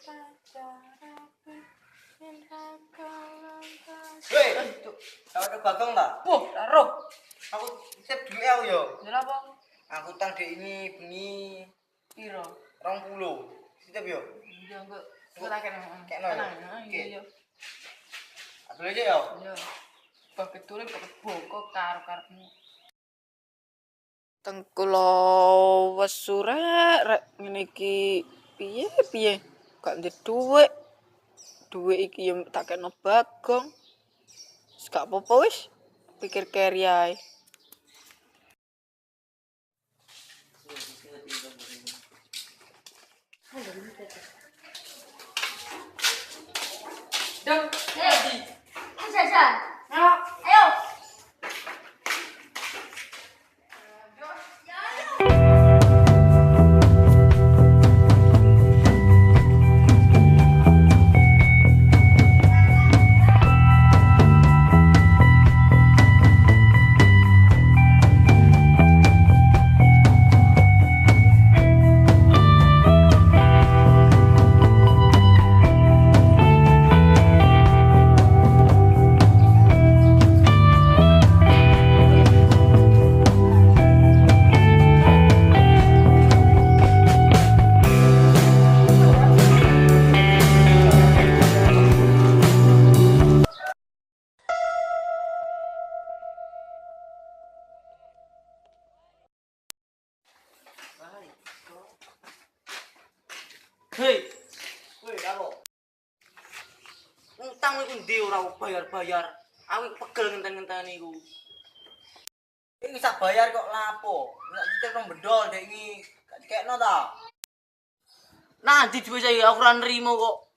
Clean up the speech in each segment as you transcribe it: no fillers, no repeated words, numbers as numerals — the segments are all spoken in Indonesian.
Weh, kau ada bagong tak? Wah, taruh. Aku titip dulu ya, yo. Jalan apa? Aku tang dek ini bengi Piro? 20. Titip yo. Iya, enggak. Enggak tak kena. Kena yo. Iya, iya. Atur aja yo. Iya. Kok ketule kok boko karo-karepmu. Teng kula wes sore rek ngene iki piye? Gak ndek dhuwit. Dhuwit iki yo tak kena bagong. Wis gak apa-apa wis. Pikir keri ae. Dong, Jajan. Ayo. Hei. Weh, kamu. Utang iku ndi ora bayar-bayar. Aku pegel ngenten-ngenten iku. Iki bisa bayar kok lapo? Nek titip nang bedol dek iki gak dikekno ta? Nah, di duwe saya aku ora nrimo kok.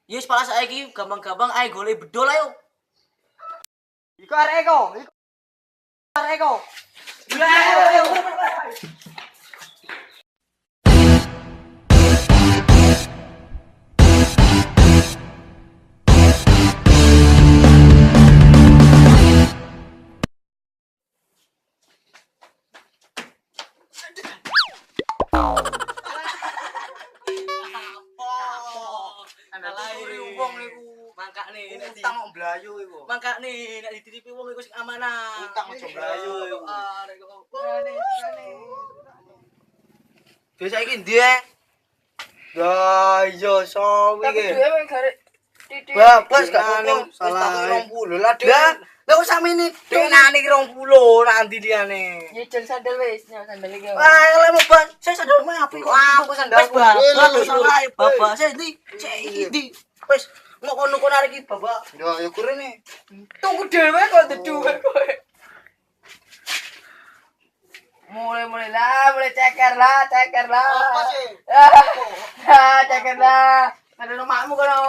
Yes, pala saiki gampang-gampang ae golek bedol ayo. Iku arek eko. Iku arek eko. Mangkane nek utang kok blayu iku. Mangkane nek dititipi wong iku sing amanah. Utang aja blayu iku. Arek kok. Wis saiki ndi e? Ya iya sawi tapi iki. dhewe garek titik. Babas gak apa-apa. Salah 20 lah Dek. Lah kok samene denane 20 nanti liyane. Nyicil sandal wis, nyok sandal iki. Wah, lek mau bas, saya sandalmu apik kok. Aku sandalku. Babas salah babas. Ndi? Cek iki ndi? Wis mau kono-kono arek iki babak. Ya ya kurene. Tunggu dhewe kok ndeduwe kowe. Mulai lah, mulai ceker lah. Apa sih? Ceker lah. Ada rumahmu kono.